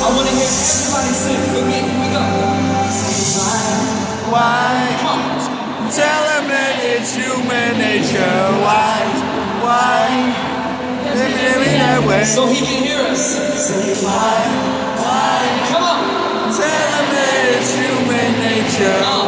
I want to hear everybody sing with me. Here we go. Why? Tell them that it's human nature. Why? Let me that way. So he can hear us. Say why? Come on. Tell them that it's human nature.